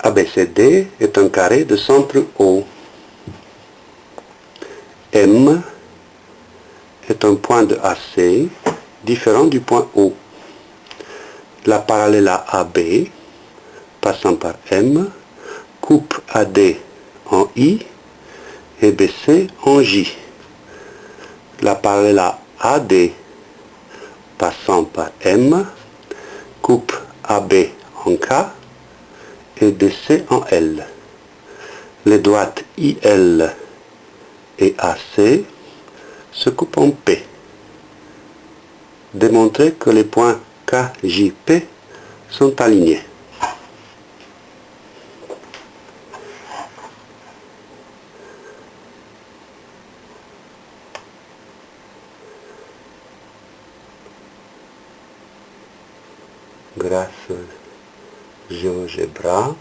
ABCD est un carré de centre O. M est un point de AC différent du point O. La parallèle à AB, passant par M, coupe AD en I et BC en J. La parallèle à AD, passant par M, coupe AB en K et DC en L. Les droites IL et AC se coupent en P. Démontrer que les points KJP sont alignés. Grâce au GeoGebra,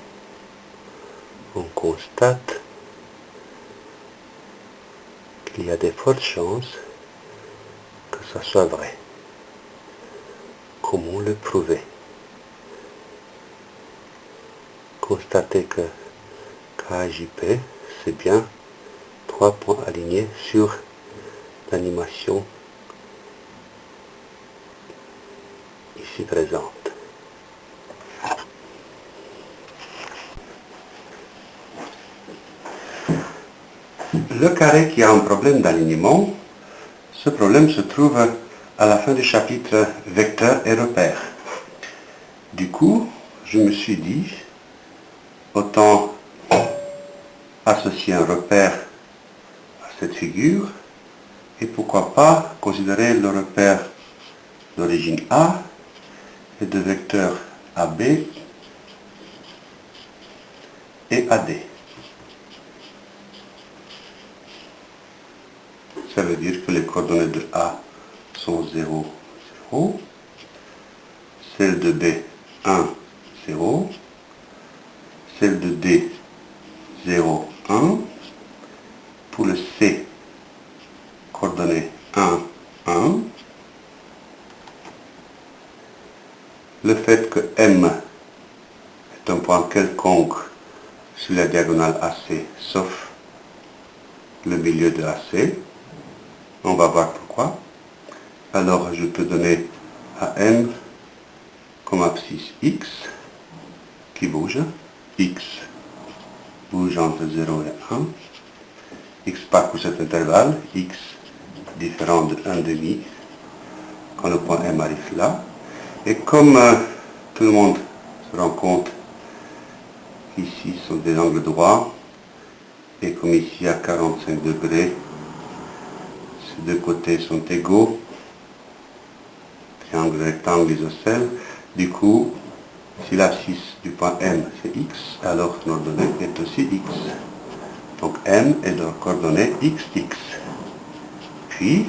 on constate qu'il y a de fortes chances que ça soit vrai. Comment le prouver? Constatez que KJP, c'est bien 3 points alignés sur l'animation ici présente. Le carré qui a un problème d'alignement, ce problème se trouve à la fin du chapitre vecteurs et repères. Du coup, je me suis dit, autant associer un repère à cette figure, et pourquoi pas considérer le repère d'origine A et de vecteurs AB et AD. Ça veut dire que les coordonnées de A sont 0, 0, celles de B, 1, 0, celle de D, 0, 1, pour le C, coordonnées 1, 1, le fait que M est un point quelconque sur la diagonale AC, sauf le milieu de AC, on va voir pourquoi. Alors je peux donner à M comme abscisse X, qui bouge, X bouge entre 0 et 1, X parcourt cet intervalle, X différent de 1,5, quand le point M arrive là. Et comme tout le monde se rend compte qu'ici sont des angles droits, et comme ici à 45 degrés, ces deux côtés sont égaux, triangle, rectangle, isocèle, du coup, si l'abscisse du point M c'est X, alors l'ordonnée est aussi X. Donc M est de coordonnée XX. Puis,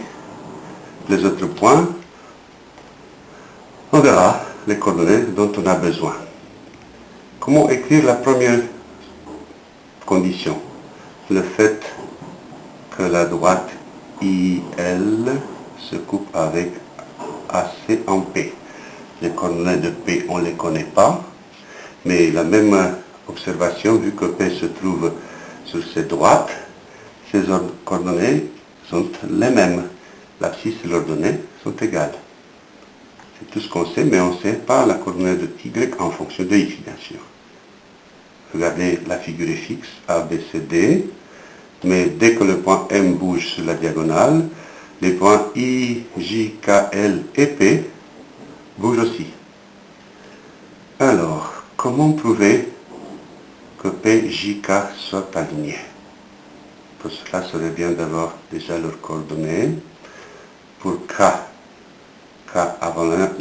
les autres points, on verra les coordonnées dont on a besoin. Comment écrire la première condition? Le fait que la droite IL se coupe avec AC en P. Les coordonnées de P, on ne les connaît pas, mais la même observation, vu que P se trouve sur cette droite, ces coordonnées sont les mêmes. L'abscisse et l'ordonnée sont égales. C'est tout ce qu'on sait, mais on ne sait pas la coordonnée de Y en fonction de X, bien sûr. Regardez, la figure est fixe, A, B, C, D, mais dès que le point M bouge sur la diagonale, les points I, J, K, L et P bougent aussi. Alors, comment prouver que P, J, K soient alignés? Pour cela, ça serait bien d'avoir déjà leurs coordonnées. Pour K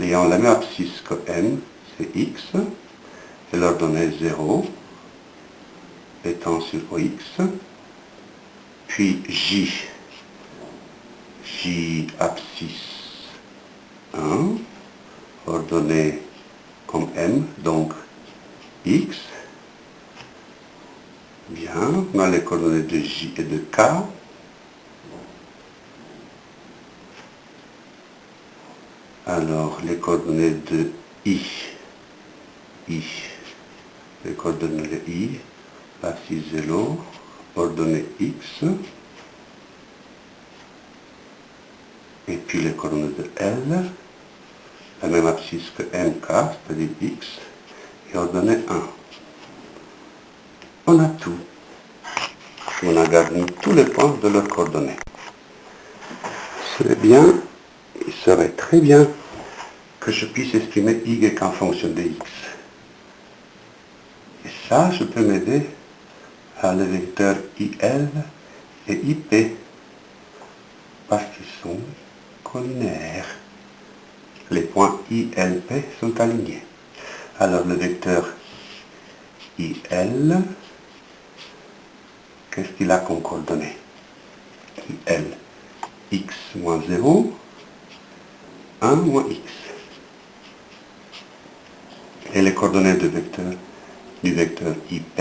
ayant la même abscisse que M, c'est X, et l'ordonnée 0, étant sur OX, puis J abscisse 1, ordonnée comme M, donc X. Bien, on a les coordonnées de J et de K. Alors, les coordonnées de I les coordonnées de I, l'axis 0, ordonnée X, et puis les coordonnées de L, la même abscisse que MK, c'est-à-dire X, et ordonnée 1. On a tout. On a gardé tous les points de leurs coordonnées. C'est bien, il serait très bien que je puisse estimer Y en fonction de X. Et ça, je peux m'aider à le vecteur IL et IP, parce qu'ils sont collinaires. Les points ILP sont alignés. Alors le vecteur IL, qu'est-ce qu'il a comme coordonnées? IL, X moins 0, 1 moins X. Et les coordonnées du vecteur IP,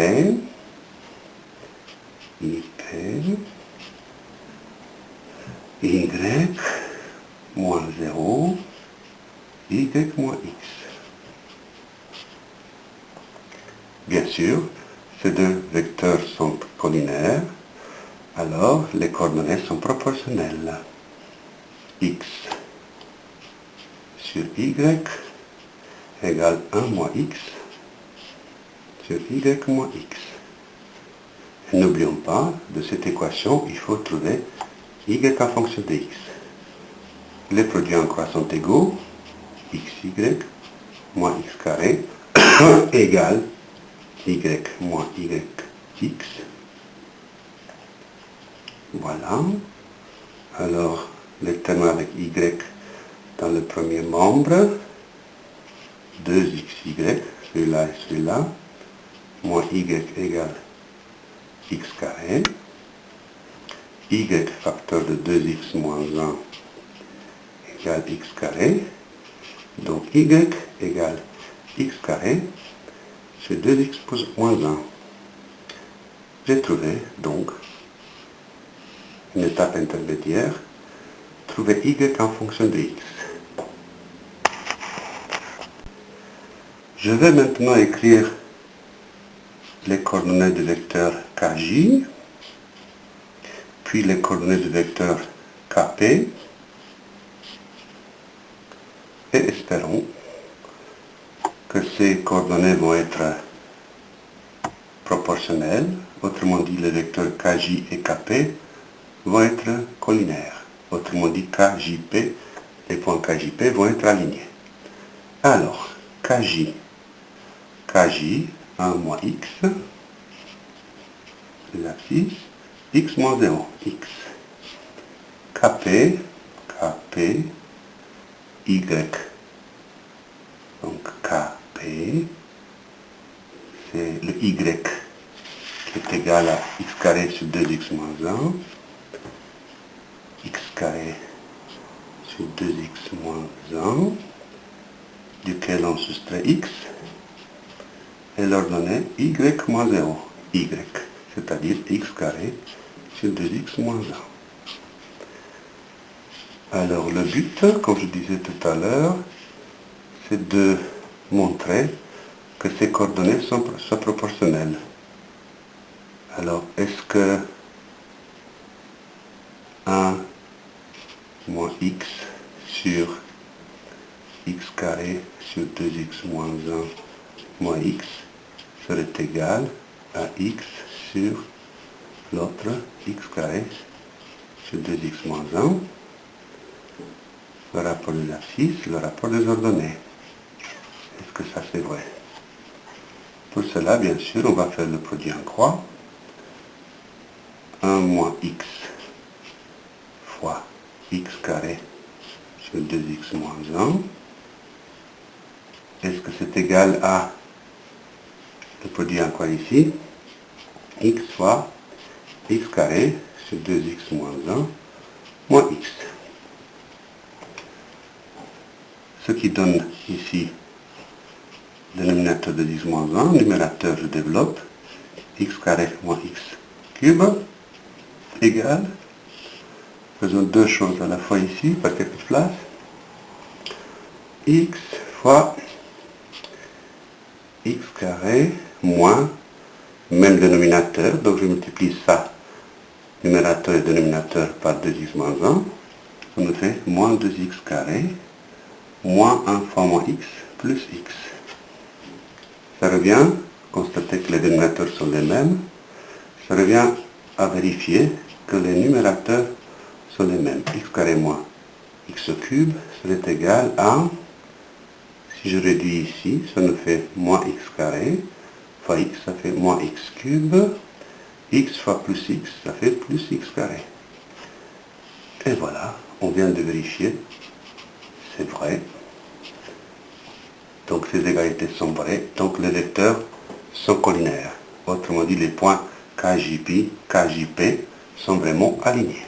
Y moins 0, Y moins X. Bien sûr, ces deux vecteurs sont collinaires, alors les coordonnées sont proportionnelles. X sur Y égale 1 moins X sur Y moins X. Et n'oublions pas, de cette équation, il faut trouver Y en fonction de X. Les produits en croix sont égaux, XY moins X carré égale Y moins YX. Voilà. Alors, les termes avec Y dans le premier membre, 2XY, celui-là et celui-là, moins Y égale X carré, Y facteur de 2X moins 1 égale X carré, donc Y égale X carré sur 2X moins 1. J'ai trouvé donc une étape intermédiaire, trouver Y en fonction de X. Je vais maintenant écrire les coordonnées du vecteur KJ, puis les coordonnées du vecteur KP, et espérons que ces coordonnées vont être proportionnelles, autrement dit les vecteurs KJ et KP vont être collinaires, autrement dit KJP, les points KJP vont être alignés. Alors, KJ, 1 moins X, l'abscisse, X moins 0, X. KP, Y, donc KP, c'est le Y qui est égal à X carré sur 2X moins 1, X carré sur 2X moins 1, duquel on soustrait X, et l'ordonnée Y moins 0, Y, c'est-à-dire X carré sur 2X moins 1. Alors le but, comme je disais tout à l'heure, c'est de montrer que ces coordonnées sont proportionnelles. Alors, est-ce que 1 moins X sur X carré sur 2X moins 1 moins X serait égal à X sur l'autre X carré sur 2X moins 1? Le rapport des abscisses, le rapport des ordonnées. Est-ce que ça c'est vrai? Pour cela, bien sûr, on va faire le produit en croix. 1 moins X fois X carré sur 2X moins 1. Est-ce que c'est égal à le produit en croix ici? X fois X carré sur 2X moins 1 moins X. Ce qui donne ici le dénominateur de 10 moins 1, numérateur je développe, X carré moins X cube, égale, faisons deux choses à la fois ici, par quelques places, X fois X carré moins, même dénominateur, donc je multiplie ça, numérateur et dénominateur, par 2x moins 1, ça me fait moins 2x carré, moins 1 fois moins x, plus x. Ça revient, constater que les dénominateurs sont les mêmes, ça revient à vérifier que les numérateurs sont les mêmes. X carré moins x cube serait égal à, si je réduis ici, ça me fait moins x carré, fois x, ça fait moins x cube, x fois plus x, ça fait plus x carré. Et voilà, on vient de vérifier, c'est vrai. Donc ces égalités sont vraies, donc les vecteurs sont collinaires. Autrement dit, les points KJP, KJP sont vraiment alignés.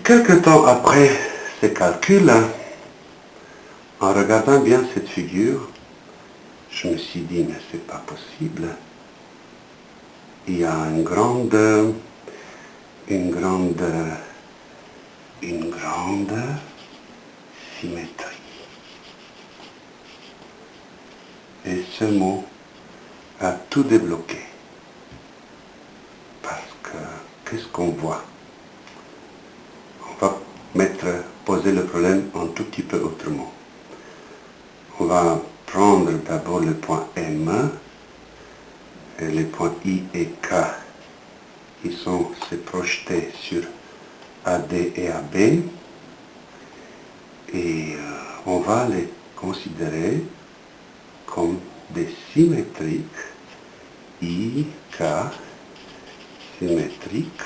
Quelque temps après ces calculs, en regardant bien cette figure, je me suis dit, mais c'est pas possible. Il y a une grande symétrie. Et ce mot a tout débloqué. Parce que, qu'est-ce qu'on voit? On va poser le problème un tout petit peu autrement. On va prendre d'abord le point M, et les points I et K qui sont se projetés sur AD et AB, et on va les considérer comme des symétriques, I, K, symétriques,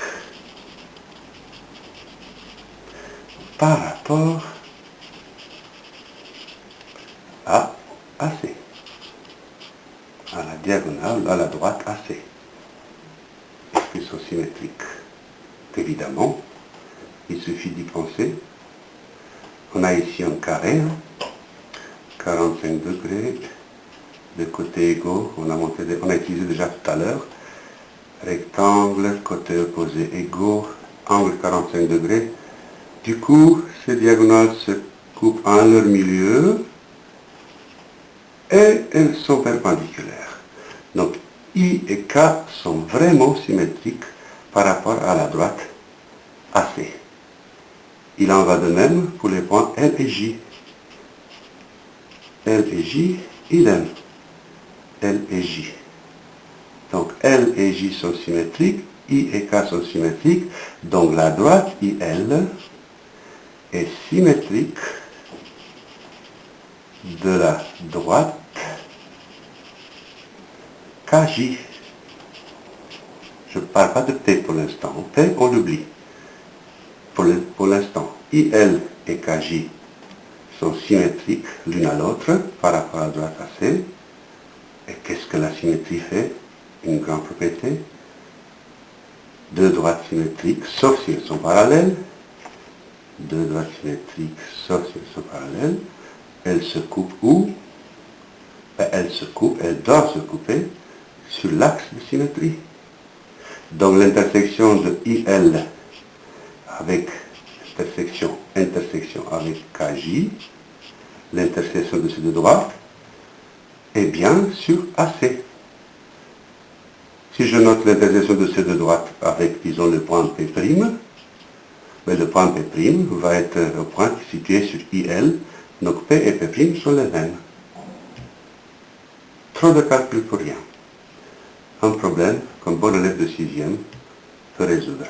par rapport à AC, à la diagonale, à la droite AC. Est-ce qu'ils sont symétriques? Évidemment, il suffit d'y penser. On a ici un carré, 45 degrés, de côtés égaux, on a utilisé déjà tout à l'heure, rectangle, côté opposé égaux, angle 45 degrés. Du coup, ces diagonales se coupent en leur milieu et elles sont perpendiculaires. Donc, I et K sont vraiment symétriques par rapport à la droite AC. Il en va de même pour les points L et J. L et J, idem. L et J. Donc L et J sont symétriques, I et K sont symétriques, donc la droite IL est symétrique de la droite KJ. Je ne parle pas de P pour l'instant. P, on l'oublie. Pour l'instant, IL et KJ sont symétriques l'une à l'autre par rapport à la droite AC. Et qu'est-ce que la symétrie fait? Une grande propriété. Deux droites symétriques, sauf si elles sont parallèles. Deux droites symétriques, sauf si elles sont parallèles. Elles se coupent où? Elles doivent se couper sur l'axe de symétrie. Donc l'intersection de IL avec intersection avec KJ, l'intersection de ces deux droites, est bien sur AC. Si je note l'intersection de ces deux droites avec, disons, le point P', mais le point P' va être un point situé sur IL, donc P et P' sont les mêmes. Trop de calculs pour rien. Un problème qu'un bon élève de 6e peut résoudre.